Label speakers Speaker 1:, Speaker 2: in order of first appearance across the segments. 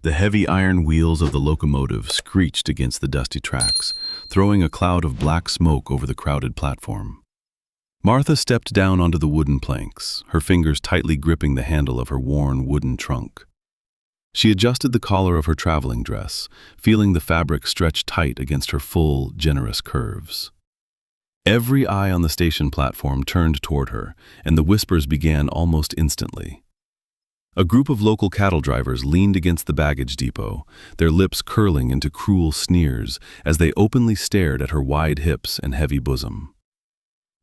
Speaker 1: The heavy iron wheels of the locomotive screeched against the dusty tracks, throwing a cloud of black smoke over the crowded platform. Martha stepped down onto the wooden planks, her fingers tightly gripping the handle of her worn wooden trunk. She adjusted the collar of her traveling dress, feeling the fabric stretch tight against her full, generous curves. Every eye on the station platform turned toward her, and the whispers began almost instantly. A group of local cattle drivers leaned against the baggage depot, their lips curling into cruel sneers as they openly stared at her wide hips and heavy bosom.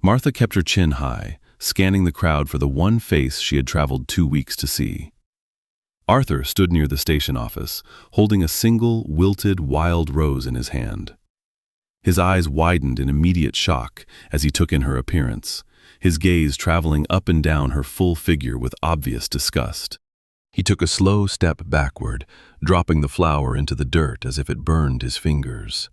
Speaker 1: Martha kept her chin high, scanning the crowd for the one face she had traveled 2 weeks to see. Arthur stood near the station office, holding a single, wilted, wild rose in his hand. His eyes widened in immediate shock as he took in her appearance, his gaze traveling up and down her full figure with obvious disgust. He took a slow step backward, dropping the flower into the dirt as if it burned his fingers.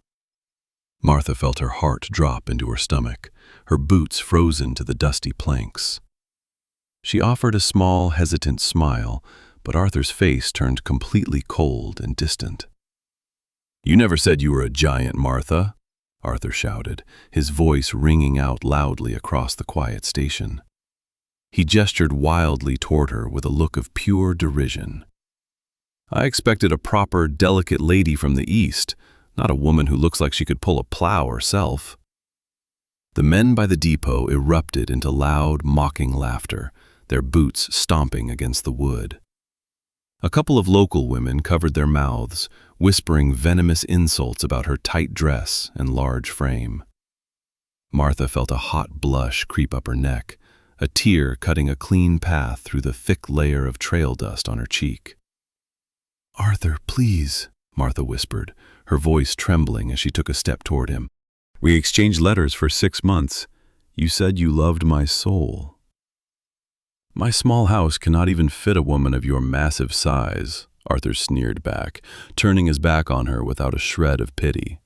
Speaker 1: Martha felt her heart drop into her stomach, her boots frozen to the dusty planks. She offered a small, hesitant smile, but Arthur's face turned completely cold and distant. "You never said you were a giant, Martha," Arthur shouted, his voice ringing out loudly across the quiet station. He gestured wildly toward her with a look of pure derision. "I expected a proper, delicate lady from the East, not a woman who looks like she could pull a plow herself." The men by the depot erupted into loud, mocking laughter, their boots stomping against the wood. A couple of local women covered their mouths, whispering venomous insults about her tight dress and large frame. Martha felt a hot blush creep up her neck, a tear cutting a clean path through the thick layer of trail dust on her cheek. "Arthur, please," Martha whispered, her voice trembling as she took a step toward him. "We exchanged letters for 6 months. You said you loved my soul." "My small house cannot even fit a woman of your massive size," Arthur sneered back, turning his back on her without a shred of pity.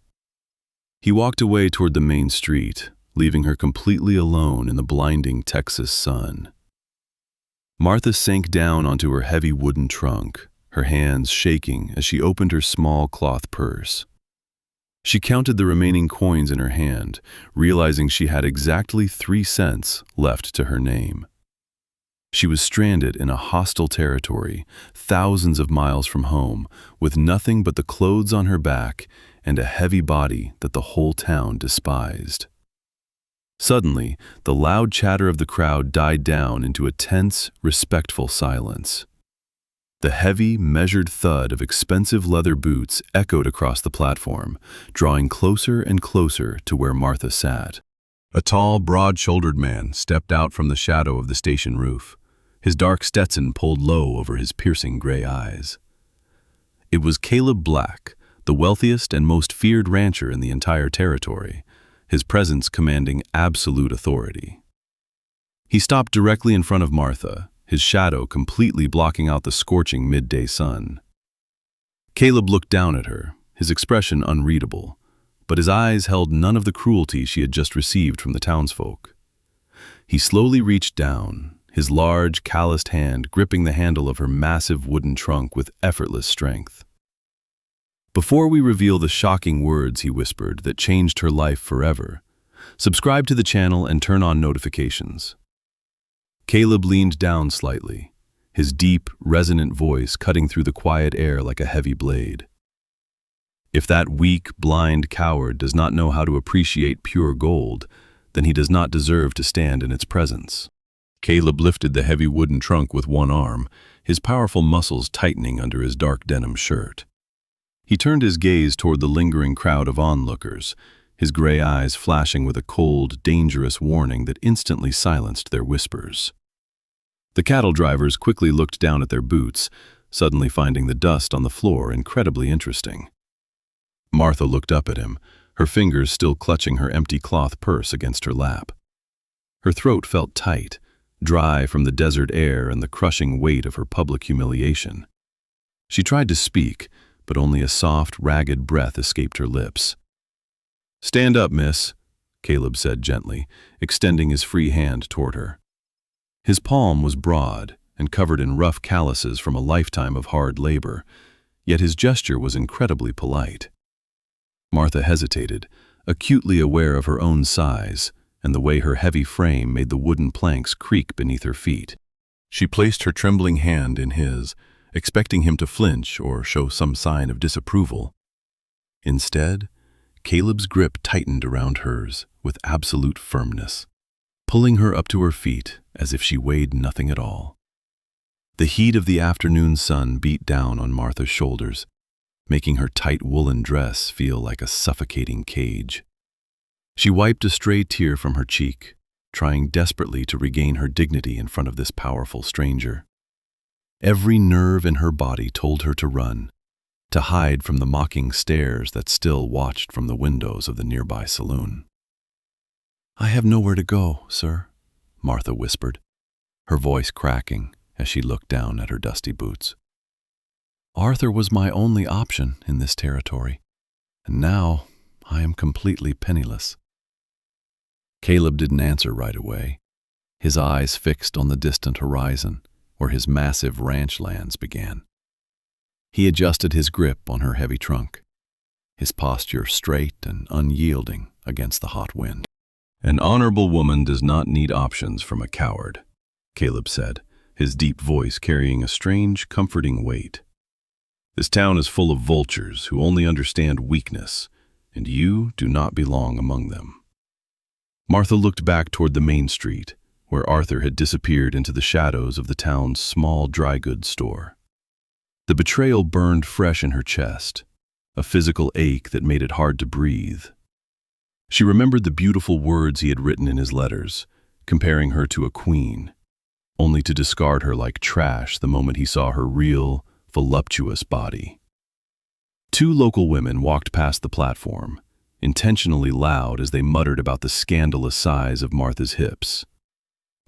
Speaker 1: He walked away toward the main street, leaving her completely alone in the blinding Texas sun. Martha sank down onto her heavy wooden trunk, her hands shaking as she opened her small cloth purse. She counted the remaining coins in her hand, realizing she had exactly 3 cents left to her name. She was stranded in a hostile territory, thousands of miles from home, with nothing but the clothes on her back and a heavy body that the whole town despised. Suddenly, the loud chatter of the crowd died down into a tense, respectful silence. The heavy, measured thud of expensive leather boots echoed across the platform, drawing closer and closer to where Martha sat. A tall, broad-shouldered man stepped out from the shadow of the station roof, his dark Stetson pulled low over his piercing gray eyes. It was Caleb Black, the wealthiest and most feared rancher in the entire territory, his presence commanding absolute authority. He stopped directly in front of Martha, his shadow completely blocking out the scorching midday sun. Caleb looked down at her, his expression unreadable, but his eyes held none of the cruelty she had just received from the townsfolk. He slowly reached down, his large, calloused hand gripping the handle of her massive wooden trunk with effortless strength. "Before we reveal the shocking words," he whispered, "that changed her life forever, subscribe to the channel and turn on notifications." Caleb leaned down slightly, his deep, resonant voice cutting through the quiet air like a heavy blade. "If that weak, blind coward does not know how to appreciate pure gold, then he does not deserve to stand in its presence." Caleb lifted the heavy wooden trunk with one arm, his powerful muscles tightening under his dark denim shirt. He turned his gaze toward the lingering crowd of onlookers, his gray eyes flashing with a cold, dangerous warning that instantly silenced their whispers. The cattle drivers quickly looked down at their boots, suddenly finding the dust on the floor incredibly interesting. Martha looked up at him, her fingers still clutching her empty cloth purse against her lap. Her throat felt tight, dry from the desert air and the crushing weight of her public humiliation. She tried to speak, but only a soft, ragged breath escaped her lips. "Stand up, miss," Caleb said gently, extending his free hand toward her. His palm was broad and covered in rough calluses from a lifetime of hard labor, yet his gesture was incredibly polite. Martha hesitated, acutely aware of her own size and the way her heavy frame made the wooden planks creak beneath her feet. She placed her trembling hand in his, expecting him to flinch or show some sign of disapproval. Instead, Caleb's grip tightened around hers with absolute firmness, pulling her up to her feet as if she weighed nothing at all. The heat of the afternoon sun beat down on Martha's shoulders, making her tight woolen dress feel like a suffocating cage. She wiped a stray tear from her cheek, trying desperately to regain her dignity in front of this powerful stranger. Every nerve in her body told her to run, to hide from the mocking stares that still watched from the windows of the nearby saloon. "I have nowhere to go, sir," Martha whispered, her voice cracking as she looked down at her dusty boots. "Arthur was my only option in this territory, and now I am completely penniless." Caleb didn't answer right away, his eyes fixed on the distant horizon where his massive ranch lands began. He adjusted his grip on her heavy trunk, his posture straight and unyielding against the hot wind. "An honorable woman does not need options from a coward," Caleb said, his deep voice carrying a strange, comforting weight. "This town is full of vultures who only understand weakness, and you do not belong among them." Martha looked back toward the main street, where Arthur had disappeared into the shadows of the town's small dry goods store. The betrayal burned fresh in her chest, a physical ache that made it hard to breathe. She remembered the beautiful words he had written in his letters, comparing her to a queen, only to discard her like trash the moment he saw her real, voluptuous body. Two local women walked past the platform, intentionally loud as they muttered about the scandalous size of Martha's hips.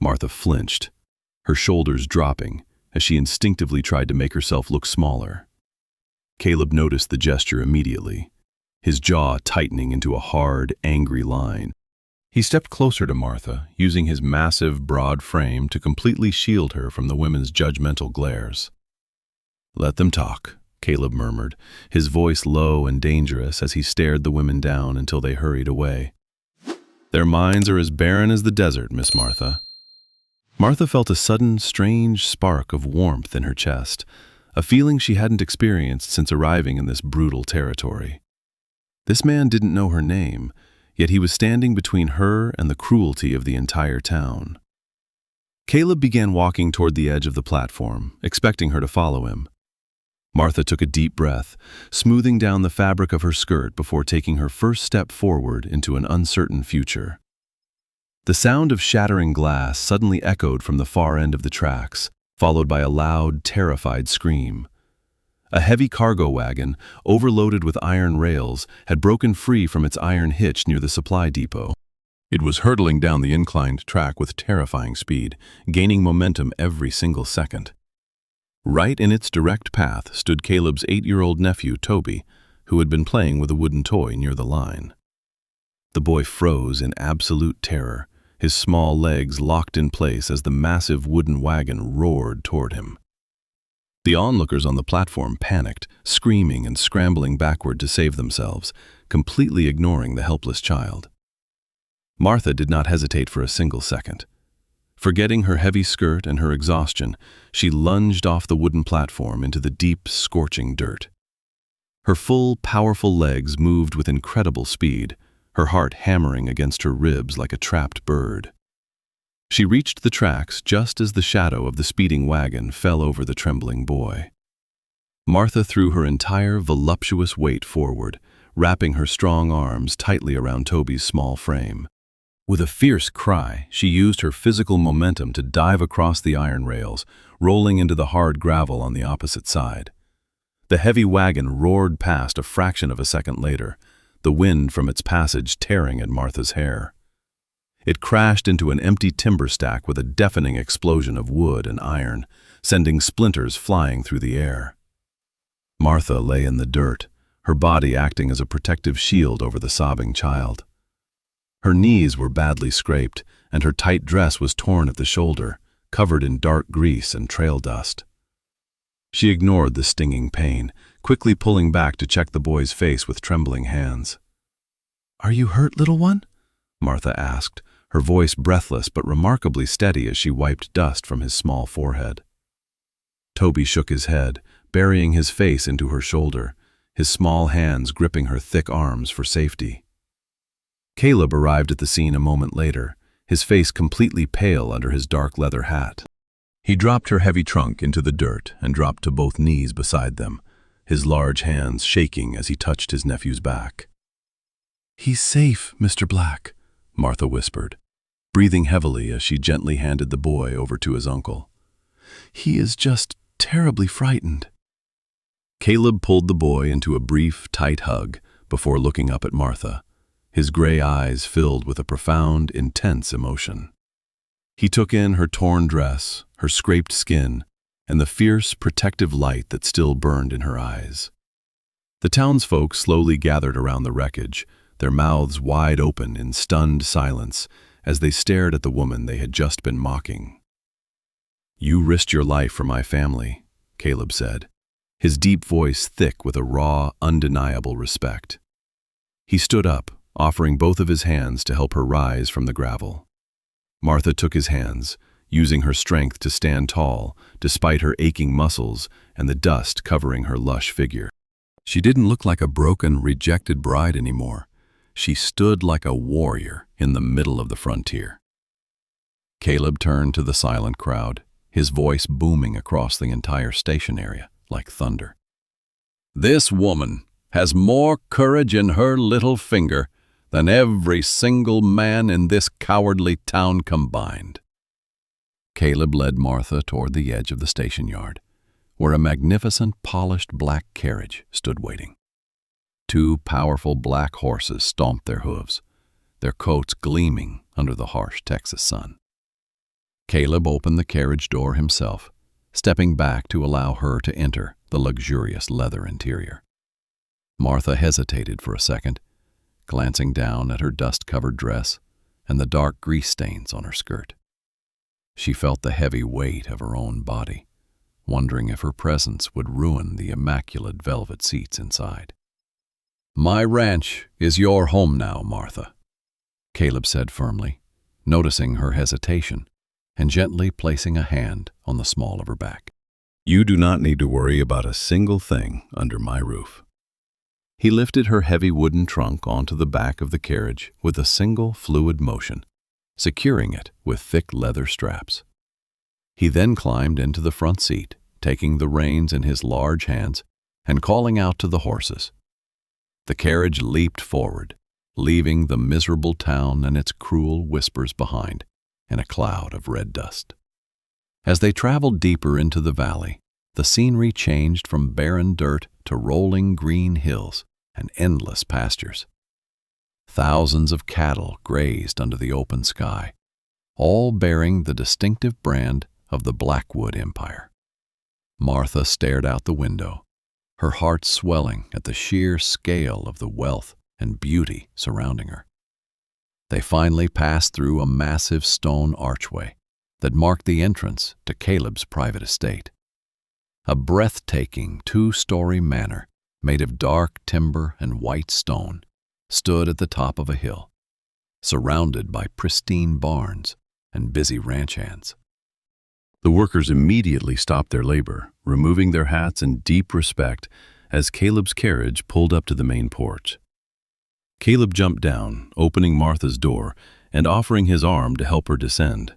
Speaker 1: Martha flinched, her shoulders dropping as she instinctively tried to make herself look smaller. Caleb noticed the gesture immediately, his jaw tightening into a hard, angry line. He stepped closer to Martha, using his massive, broad frame to completely shield her from the women's judgmental glares. "Let them talk," Caleb murmured, his voice low and dangerous as he stared the women down until they hurried away. "Their minds are as barren as the desert, Miss Martha." Martha felt a sudden, strange spark of warmth in her chest, a feeling she hadn't experienced since arriving in this brutal territory. This man didn't know her name, yet he was standing between her and the cruelty of the entire town. Caleb began walking toward the edge of the platform, expecting her to follow him. Martha took a deep breath, smoothing down the fabric of her skirt before taking her first step forward into an uncertain future. The sound of shattering glass suddenly echoed from the far end of the tracks, followed by a loud, terrified scream. A heavy cargo wagon, overloaded with iron rails, had broken free from its iron hitch near the supply depot. It was hurtling down the inclined track with terrifying speed, gaining momentum every single second. Right in its direct path stood Caleb's 8-year-old nephew, Toby, who had been playing with a wooden toy near the line. The boy froze in absolute terror, his small legs locked in place as the massive wooden wagon roared toward him. The onlookers on the platform panicked, screaming and scrambling backward to save themselves, completely ignoring the helpless child. Martha did not hesitate for a single second. Forgetting her heavy skirt and her exhaustion, she lunged off the wooden platform into the deep, scorching dirt. Her full, powerful legs moved with incredible speed, her heart hammering against her ribs like a trapped bird. She reached the tracks just as the shadow of the speeding wagon fell over the trembling boy. Martha threw her entire voluptuous weight forward, wrapping her strong arms tightly around Toby's small frame. With a fierce cry, she used her physical momentum to dive across the iron rails, rolling into the hard gravel on the opposite side. The heavy wagon roared past a fraction of a second later, the wind from its passage tearing at Martha's hair. It crashed into an empty timber stack with a deafening explosion of wood and iron, sending splinters flying through the air. Martha lay in the dirt, her body acting as a protective shield over the sobbing child. Her knees were badly scraped, and her tight dress was torn at the shoulder, covered in dark grease and trail dust. She ignored the stinging pain, quickly pulling back to check the boy's face with trembling hands. "Are you hurt, little one?" Martha asked, her voice breathless but remarkably steady as she wiped dust from his small forehead. Toby shook his head, burying his face into her shoulder, his small hands gripping her thick arms for safety. Caleb arrived at the scene a moment later, his face completely pale under his dark leather hat. He dropped her heavy trunk into the dirt and dropped to both knees beside them, his large hands shaking as he touched his nephew's back. "He's safe, Mr. Black," Martha whispered, breathing heavily as she gently handed the boy over to his uncle. "He is just terribly frightened." Caleb pulled the boy into a brief, tight hug before looking up at Martha, his gray eyes filled with a profound, intense emotion. He took in her torn dress, her scraped skin, and the fierce, protective light that still burned in her eyes. The townsfolk slowly gathered around the wreckage, their mouths wide open in stunned silence as they stared at the woman they had just been mocking. "You risked your life for my family," Caleb said, his deep voice thick with a raw, undeniable respect. He stood up, offering both of his hands to help her rise from the gravel. Martha took his hands, using her strength to stand tall, despite her aching muscles and the dust covering her lush figure. She didn't look like a broken, rejected bride anymore. She stood like a warrior in the middle of the frontier. Caleb turned to the silent crowd, his voice booming across the entire station area like thunder. "This woman has more courage in her little finger than every single man in this cowardly town combined." Caleb led Martha toward the edge of the station yard, where a magnificent, polished black carriage stood waiting. Two powerful black horses stomped their hooves, their coats gleaming under the harsh Texas sun. Caleb opened the carriage door himself, stepping back to allow her to enter the luxurious leather interior. Martha hesitated for a second, glancing down at her dust-covered dress and the dark grease stains on her skirt. She felt the heavy weight of her own body, wondering if her presence would ruin the immaculate velvet seats inside. "My ranch is your home now, Martha," Caleb said firmly, noticing her hesitation and gently placing a hand on the small of her back. "You do not need to worry about a single thing under my roof." He lifted her heavy wooden trunk onto the back of the carriage with a single fluid motion, securing it with thick leather straps. He then climbed into the front seat, taking the reins in his large hands and calling out to the horses. The carriage leaped forward, leaving the miserable town and its cruel whispers behind in a cloud of red dust. As they traveled deeper into the valley, the scenery changed from barren dirt to rolling green hills and endless pastures. Thousands of cattle grazed under the open sky, all bearing the distinctive brand of the Blackwood Empire. Martha stared out the window, her heart swelling at the sheer scale of the wealth and beauty surrounding her. They finally passed through a massive stone archway that marked the entrance to Caleb's private estate. A breathtaking two-story manor made of dark timber and white stone stood at the top of a hill, surrounded by pristine barns and busy ranch hands. The workers immediately stopped their labor, removing their hats in deep respect as Caleb's carriage pulled up to the main porch. Caleb jumped down, opening Martha's door and offering his arm to help her descend.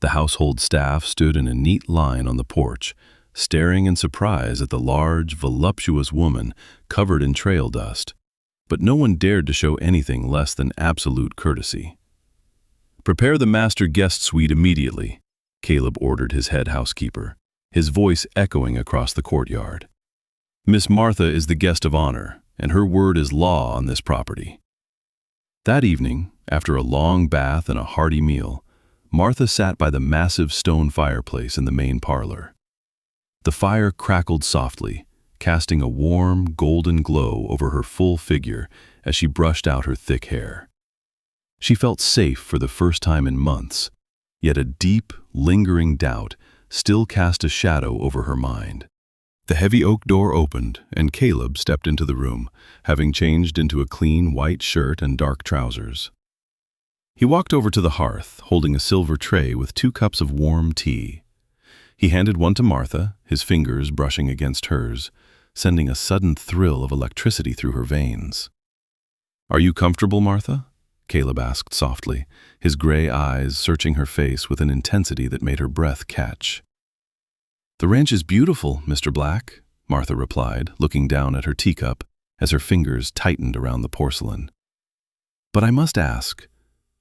Speaker 1: The household staff stood in a neat line on the porch, staring in surprise at the large, voluptuous woman covered in trail dust, but no one dared to show anything less than absolute courtesy. "Prepare the master guest suite immediately," Caleb ordered his head housekeeper, his voice echoing across the courtyard. "Miss Martha is the guest of honor, and her word is law on this property." That evening, after a long bath and a hearty meal, Martha sat by the massive stone fireplace in the main parlor. The fire crackled softly, casting a warm, golden glow over her full figure as she brushed out her thick hair. She felt safe for the first time in months, yet a deep, lingering doubt still cast a shadow over her mind. The heavy oak door opened, and Caleb stepped into the room, having changed into a clean white shirt and dark trousers. He walked over to the hearth, holding a silver tray with 2 cups of warm tea. He handed one to Martha, his fingers brushing against hers, sending a sudden thrill of electricity through her veins. "Are you comfortable, Martha?" Caleb asked softly, his gray eyes searching her face with an intensity that made her breath catch. "The ranch is beautiful, Mr. Black," Martha replied, looking down at her teacup as her fingers tightened around the porcelain. "But I must ask,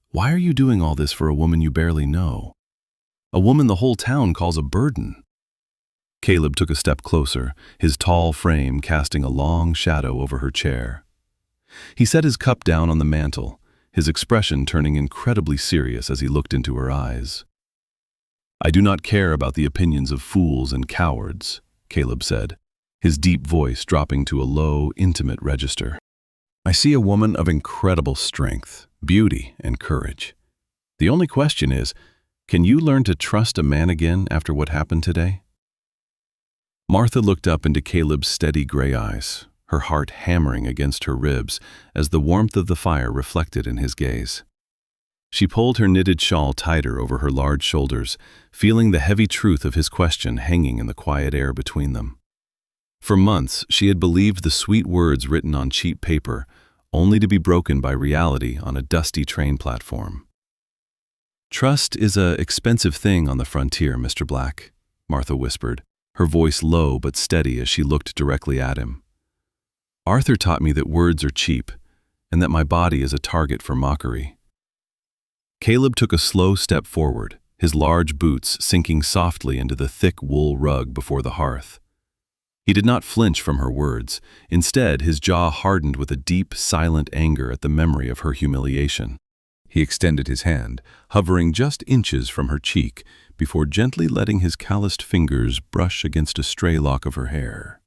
Speaker 1: why are you doing all this for a woman you barely know? A woman the whole town calls a burden." Caleb took a step closer, his tall frame casting a long shadow over her chair. He set his cup down on the mantel, his expression turning incredibly serious as he looked into her eyes. "I do not care about the opinions of fools and cowards," Caleb said, his deep voice dropping to a low, intimate register. "I see a woman of incredible strength, beauty, and courage. The only question is, can you learn to trust a man again after what happened today?" Martha looked up into Caleb's steady gray eyes, her heart hammering against her ribs as the warmth of the fire reflected in his gaze. She pulled her knitted shawl tighter over her large shoulders, feeling the heavy truth of his question hanging in the quiet air between them. For months, she had believed the sweet words written on cheap paper, only to be broken by reality on a dusty train platform. "Trust is an expensive thing on the frontier, Mr. Black," Martha whispered, her voice low but steady as she looked directly at him. "Arthur taught me that words are cheap, and that my body is a target for mockery." Caleb took a slow step forward, his large boots sinking softly into the thick wool rug before the hearth. He did not flinch from her words. Instead, his jaw hardened with a deep, silent anger at the memory of her humiliation. He extended his hand, hovering just inches from her cheek, before gently letting his calloused fingers brush against a stray lock of her hair.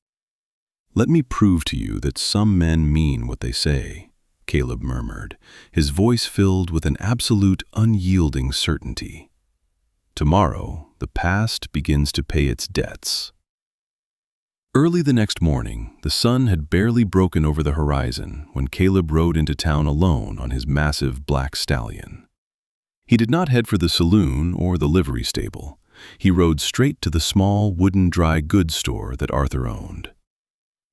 Speaker 1: "Let me prove to you that some men mean what they say," Caleb murmured, his voice filled with an absolute, unyielding certainty. "Tomorrow, the past begins to pay its debts." Early the next morning, the sun had barely broken over the horizon when Caleb rode into town alone on his massive black stallion. He did not head for the saloon or the livery stable. He rode straight to the small wooden dry goods store that Arthur owned.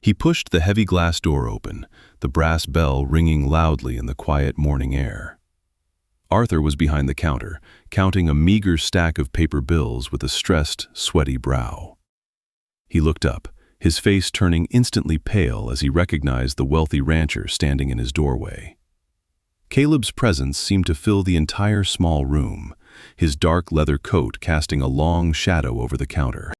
Speaker 1: He pushed the heavy glass door open, the brass bell ringing loudly in the quiet morning air. Arthur was behind the counter, counting a meager stack of paper bills with a stressed, sweaty brow. He looked up, his face turning instantly pale as he recognized the wealthy rancher standing in his doorway. Caleb's presence seemed to fill the entire small room, his dark leather coat casting a long shadow over the counter.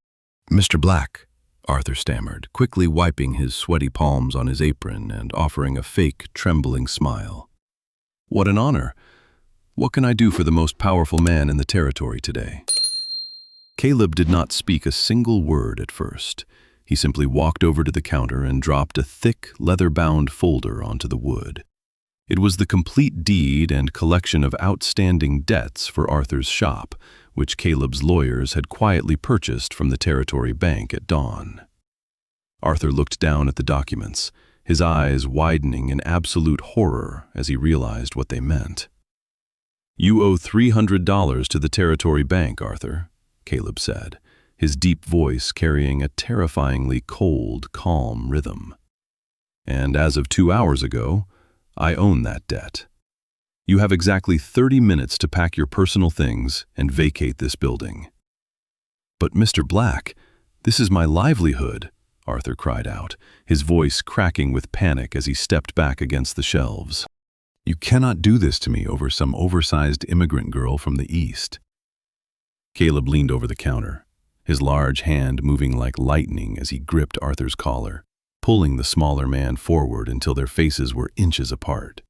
Speaker 1: "Mr. Black," Arthur stammered, quickly wiping his sweaty palms on his apron and offering a fake, trembling smile. "What an honor. What can I do for the most powerful man in the territory today?" Caleb did not speak a single word at first. He simply walked over to the counter and dropped a thick, leather-bound folder onto the wood. It was the complete deed and collection of outstanding debts for Arthur's shop, which Caleb's lawyers had quietly purchased from the Territory Bank at dawn. Arthur looked down at the documents, his eyes widening in absolute horror as he realized what they meant. "You owe $300 to the Territory Bank, Arthur," Caleb said, his deep voice carrying a terrifyingly cold, calm rhythm. "And as of 2 hours ago, I own that debt. You have exactly 30 minutes to pack your personal things and vacate this building." "But Mr. Black, this is my livelihood," Arthur cried out, his voice cracking with panic as he stepped back against the shelves. "You cannot do this to me over some oversized immigrant girl from the East." Caleb leaned over the counter, his large hand moving like lightning as he gripped Arthur's collar, pulling the smaller man forward until their faces were inches apart.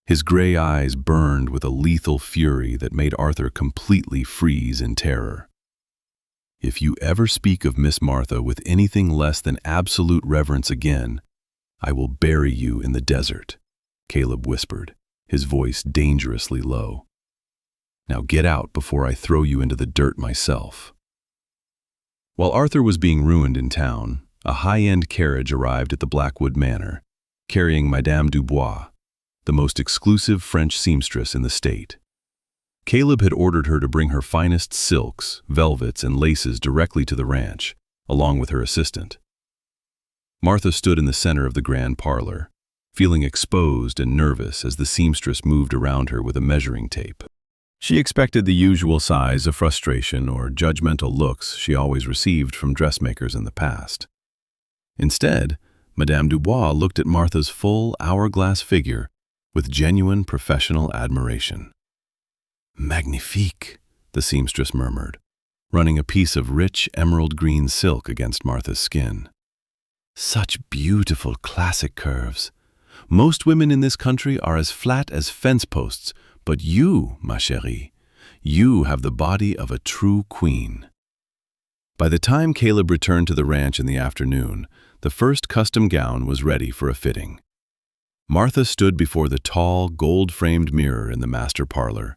Speaker 1: His gray eyes burned with a lethal fury that made Arthur completely freeze in terror. "If you ever speak of Miss Martha with anything less than absolute reverence again, I will bury you in the desert," Caleb whispered, his voice dangerously low. "Now get out before I throw you into the dirt myself." While Arthur was being ruined in town, a high-end carriage arrived at the Blackwood Manor, carrying Madame Dubois, the most exclusive French seamstress in the state. Caleb had ordered her to bring her finest silks, velvets, and laces directly to the ranch, along with her assistant. Martha stood in the center of the grand parlor, feeling exposed and nervous as the seamstress moved around her with a measuring tape. She expected the usual sighs of frustration or judgmental looks she always received from dressmakers in the past. Instead, Madame Dubois looked at Martha's full hourglass figure with genuine professional admiration. "Magnifique," the seamstress murmured, running a piece of rich emerald green silk against Martha's skin. "Such beautiful classic curves. Most women in this country are as flat as fence posts, but you, ma chérie, you have the body of a true queen." By the time Caleb returned to the ranch in the afternoon, the first custom gown was ready for a fitting. Martha stood before the tall, gold-framed mirror in the master parlor,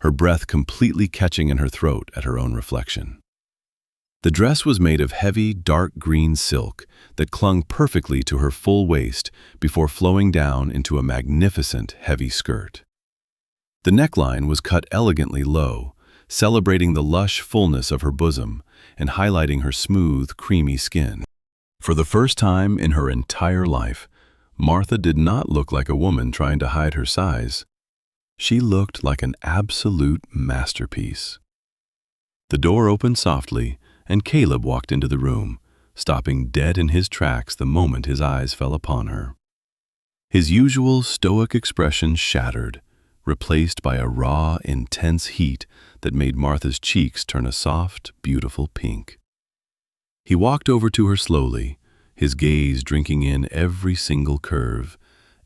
Speaker 1: her breath completely catching in her throat at her own reflection. The dress was made of heavy, dark green silk that clung perfectly to her full waist before flowing down into a magnificent, heavy skirt. The neckline was cut elegantly low, celebrating the lush fullness of her bosom and highlighting her smooth, creamy skin. For the first time in her entire life, Martha did not look like a woman trying to hide her size. She looked like an absolute masterpiece. The door opened softly, and Caleb walked into the room, stopping dead in his tracks the moment his eyes fell upon her. His usual stoic expression shattered, replaced by a raw, intense heat that made Martha's cheeks turn a soft, beautiful pink. He walked over to her slowly, his gaze drinking in every single curve,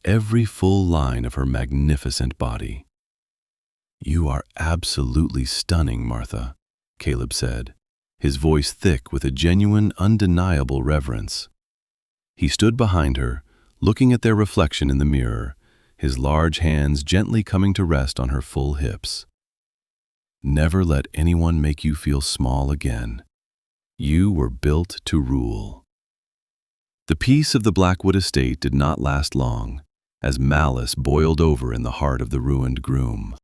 Speaker 1: every full line of her magnificent body. "You are absolutely stunning, Martha," Caleb said, his voice thick with a genuine, undeniable reverence. He stood behind her, looking at their reflection in the mirror, his large hands gently coming to rest on her full hips. "Never let anyone make you feel small again. You were built to rule." The peace of the Blackwood estate did not last long, as malice boiled over in the heart of the ruined groom.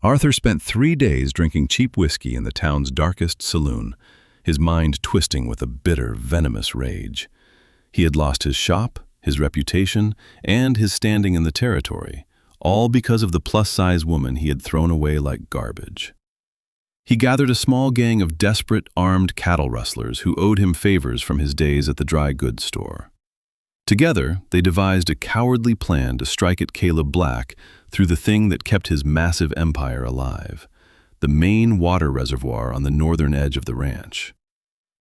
Speaker 1: Arthur spent 3 days drinking cheap whiskey in the town's darkest saloon, his mind twisting with a bitter, venomous rage. He had lost his shop, his reputation, and his standing in the territory, all because of the plus-size woman he had thrown away like garbage. He gathered a small gang of desperate, armed cattle rustlers who owed him favors from his days at the dry goods store. Together, they devised a cowardly plan to strike at Caleb Black through the thing that kept his massive empire alive, the main water reservoir on the northern edge of the ranch.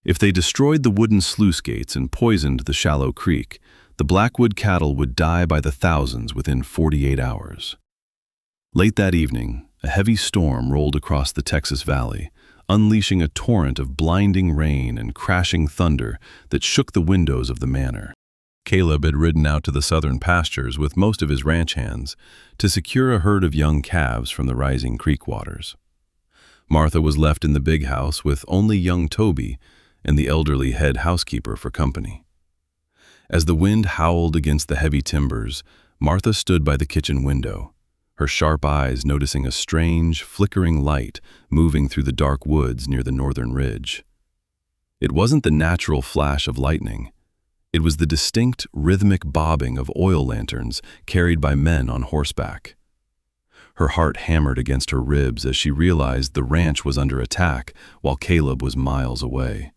Speaker 1: If they destroyed the wooden sluice gates and poisoned the shallow creek, the Blackwood cattle would die by the thousands within 48 hours. Late that evening, a heavy storm rolled across the Texas Valley, unleashing a torrent of blinding rain and crashing thunder that shook the windows of the manor. Caleb had ridden out to the southern pastures with most of his ranch hands to secure a herd of young calves from the rising creek waters. Martha was left in the big house with only young Toby and the elderly head housekeeper for company. As the wind howled against the heavy timbers, Martha stood by the kitchen window, her sharp eyes noticing a strange, flickering light moving through the dark woods near the northern ridge. It wasn't the natural flash of lightning. It was the distinct, rhythmic bobbing of oil lanterns carried by men on horseback. Her heart hammered against her ribs as she realized the ranch was under attack while Caleb was miles away.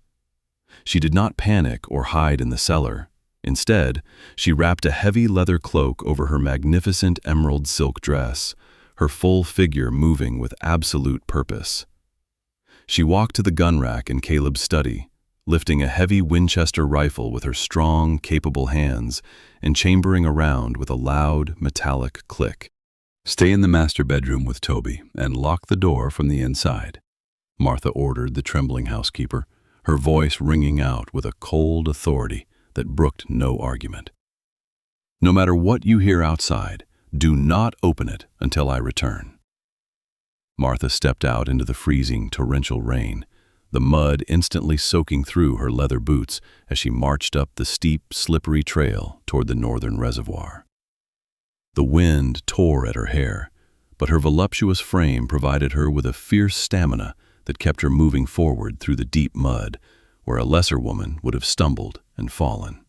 Speaker 1: She did not panic or hide in the cellar. Instead, she wrapped a heavy leather cloak over her magnificent emerald silk dress, her full figure moving with absolute purpose. She walked to the gun rack in Caleb's study, lifting a heavy Winchester rifle with her strong, capable hands and chambering around with a loud, metallic click. "Stay in the master bedroom with Toby and lock the door from the inside," Martha ordered the trembling housekeeper, her voice ringing out with a cold authority that brooked no argument. "No matter what you hear outside, do not open it until I return." Martha stepped out into the freezing, torrential rain, the mud instantly soaking through her leather boots as she marched up the steep, slippery trail toward the northern reservoir. The wind tore at her hair, but her voluptuous frame provided her with a fierce stamina that kept her moving forward through the deep mud, where a lesser woman would have stumbled and fallen.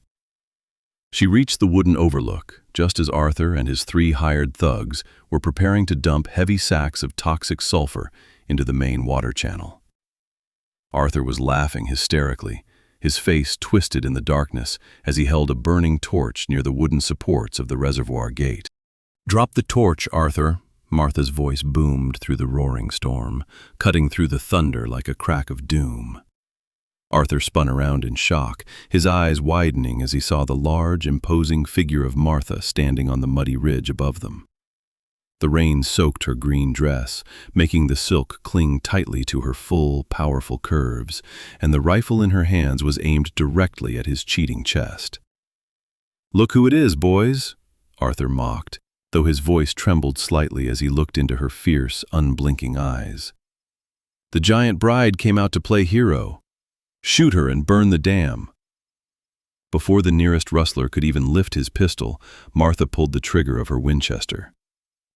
Speaker 1: She reached the wooden overlook just as Arthur and his 3 hired thugs were preparing to dump heavy sacks of toxic sulfur into the main water channel. Arthur was laughing hysterically, his face twisted in the darkness as he held a burning torch near the wooden supports of the reservoir gate. "Drop the torch, Arthur," Martha's voice boomed through the roaring storm, cutting through the thunder like a crack of doom. Arthur spun around in shock, his eyes widening as he saw the large, imposing figure of Martha standing on the muddy ridge above them. The rain soaked her green dress, making the silk cling tightly to her full, powerful curves, and the rifle in her hands was aimed directly at his cheating chest. "Look who it is, boys," Arthur mocked, though his voice trembled slightly as he looked into her fierce, unblinking eyes. "The giant bride came out to play hero. Shoot her and burn the dam." Before the nearest rustler could even lift his pistol, Martha pulled the trigger of her Winchester.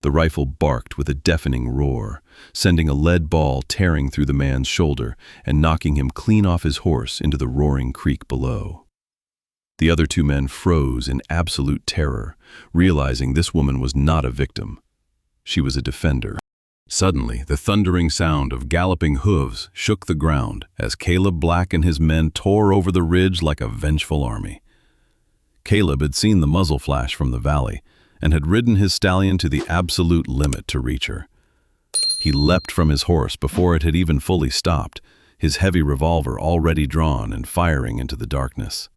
Speaker 1: The rifle barked with a deafening roar, sending a lead ball tearing through the man's shoulder and knocking him clean off his horse into the roaring creek below. The other 2 men froze in absolute terror, realizing this woman was not a victim. She was a defender. Suddenly, the thundering sound of galloping hooves shook the ground as Caleb Black and his men tore over the ridge like a vengeful army. Caleb had seen the muzzle flash from the valley and had ridden his stallion to the absolute limit to reach her. He leapt from his horse before it had even fully stopped, his heavy revolver already drawn and firing into the darkness.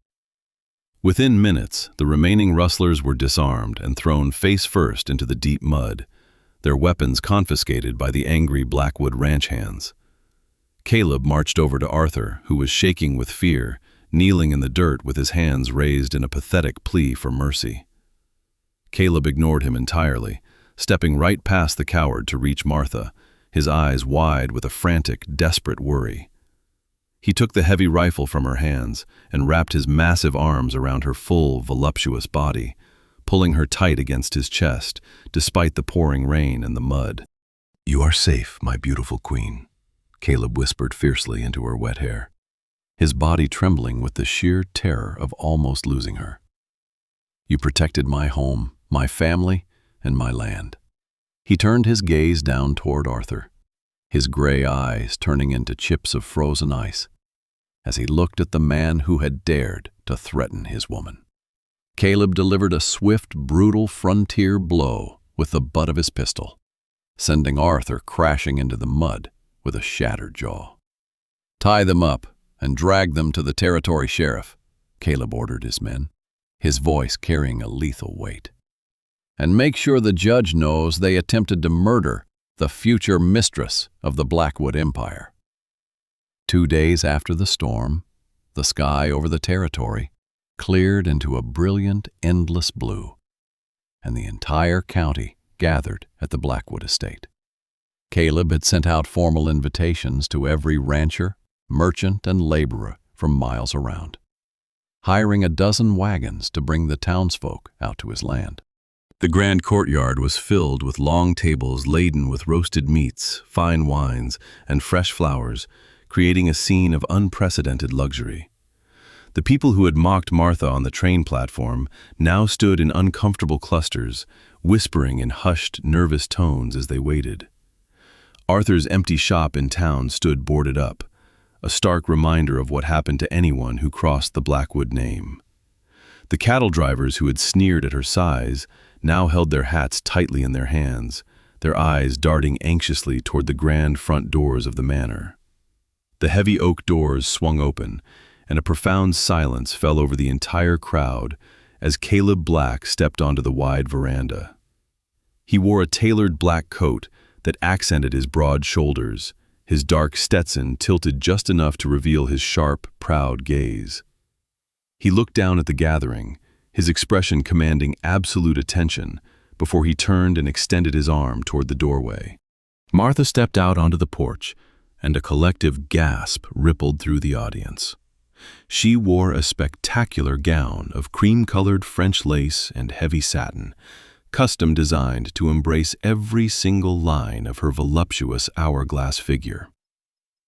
Speaker 1: Within minutes, the remaining rustlers were disarmed and thrown face first into the deep mud, their weapons confiscated by the angry Blackwood ranch hands. Caleb marched over to Arthur, who was shaking with fear, kneeling in the dirt with his hands raised in a pathetic plea for mercy. Caleb ignored him entirely, stepping right past the coward to reach Martha, his eyes wide with a frantic, desperate worry. He took the heavy rifle from her hands and wrapped his massive arms around her full, voluptuous body, pulling her tight against his chest, despite the pouring rain and the mud. "You are safe, my beautiful queen," Caleb whispered fiercely into her wet hair, his body trembling with the sheer terror of almost losing her. "You protected my home, my family, and my land." He turned his gaze down toward Arthur, his gray eyes turning into chips of frozen ice, as he looked at the man who had dared to threaten his woman. Caleb delivered a swift, brutal frontier blow with the butt of his pistol, sending Arthur crashing into the mud with a shattered jaw. "Tie them up and drag them to the territory sheriff," Caleb ordered his men, his voice carrying a lethal weight. "And make sure the judge knows they attempted to murder the future mistress of the Blackwood Empire." 2 days after the storm, the sky over the territory cleared into a brilliant, endless blue, and the entire county gathered at the Blackwood estate. Caleb had sent out formal invitations to every rancher, merchant, and laborer from miles around, hiring a dozen wagons to bring the townsfolk out to his land. The grand courtyard was filled with long tables laden with roasted meats, fine wines, and fresh flowers, creating a scene of unprecedented luxury. The people who had mocked Martha on the train platform now stood in uncomfortable clusters, whispering in hushed, nervous tones as they waited. Arthur's empty shop in town stood boarded up, a stark reminder of what happened to anyone who crossed the Blackwood name. The cattle drivers who had sneered at her size now held their hats tightly in their hands, their eyes darting anxiously toward the grand front doors of the manor. The heavy oak doors swung open, and a profound silence fell over the entire crowd as Caleb Black stepped onto the wide veranda. He wore a tailored black coat that accented his broad shoulders, his dark Stetson tilted just enough to reveal his sharp, proud gaze. He looked down at the gathering, his expression commanding absolute attention, before he turned and extended his arm toward the doorway. Martha stepped out onto the porch, and a collective gasp rippled through the audience. She wore a spectacular gown of cream-colored French lace and heavy satin, custom designed to embrace every single line of her voluptuous hourglass figure.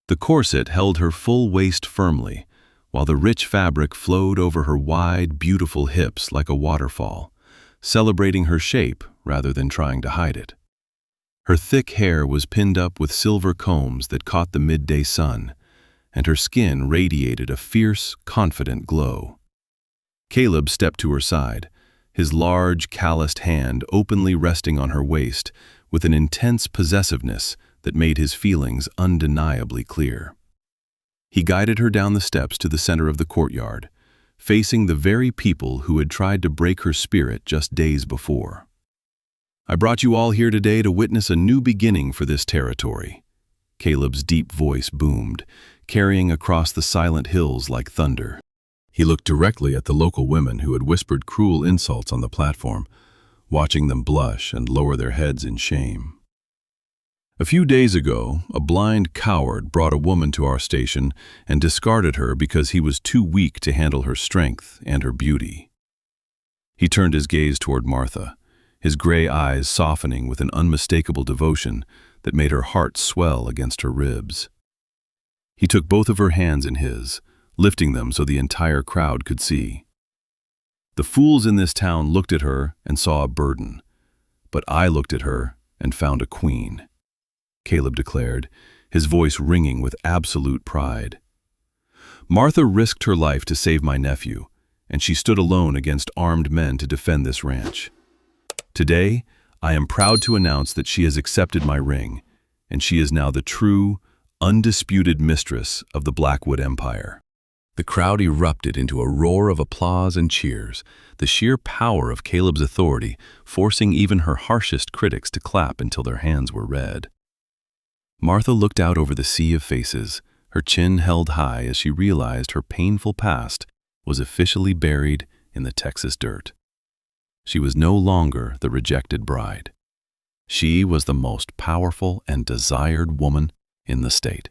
Speaker 1: The corset held her full waist firmly, while the rich fabric flowed over her wide, beautiful hips like a waterfall, celebrating her shape rather than trying to hide it. Her thick hair was pinned up with silver combs that caught the midday sun, and her skin radiated a fierce, confident glow. Caleb stepped to her side, his large, calloused hand openly resting on her waist with an intense possessiveness that made his feelings undeniably clear. He guided her down the steps to the center of the courtyard, facing the very people who had tried to break her spirit just days before. "I brought you all here today to witness a new beginning for this territory," Caleb's deep voice boomed, carrying across the silent hills like thunder. He looked directly at the local women who had whispered cruel insults on the platform, watching them blush and lower their heads in shame. "A few days ago, a blind coward brought a woman to our station and discarded her because he was too weak to handle her strength and her beauty." He turned his gaze toward Martha, his gray eyes softening with an unmistakable devotion that made her heart swell against her ribs. He took both of her hands in his, lifting them so the entire crowd could see. "The fools in this town looked at her and saw a burden, but I looked at her and found a queen," Caleb declared, his voice ringing with absolute pride. "Martha risked her life to save my nephew, and she stood alone against armed men to defend this ranch. Today, I am proud to announce that she has accepted my ring, and she is now the true, undisputed mistress of the Blackwood Empire." The crowd erupted into a roar of applause and cheers, the sheer power of Caleb's authority forcing even her harshest critics to clap until their hands were red. Martha looked out over the sea of faces, her chin held high as she realized her painful past was officially buried in the Texas dirt. She was no longer the rejected bride. She was the most powerful and desired woman in the state,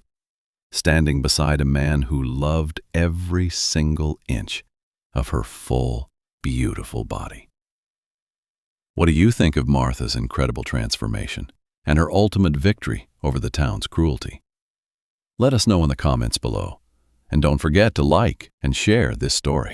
Speaker 1: standing beside a man who loved every single inch of her full, beautiful body. What do you think of Martha's incredible transformation and her ultimate victory over the town's cruelty? Let us know in the comments below, and don't forget to like and share this story.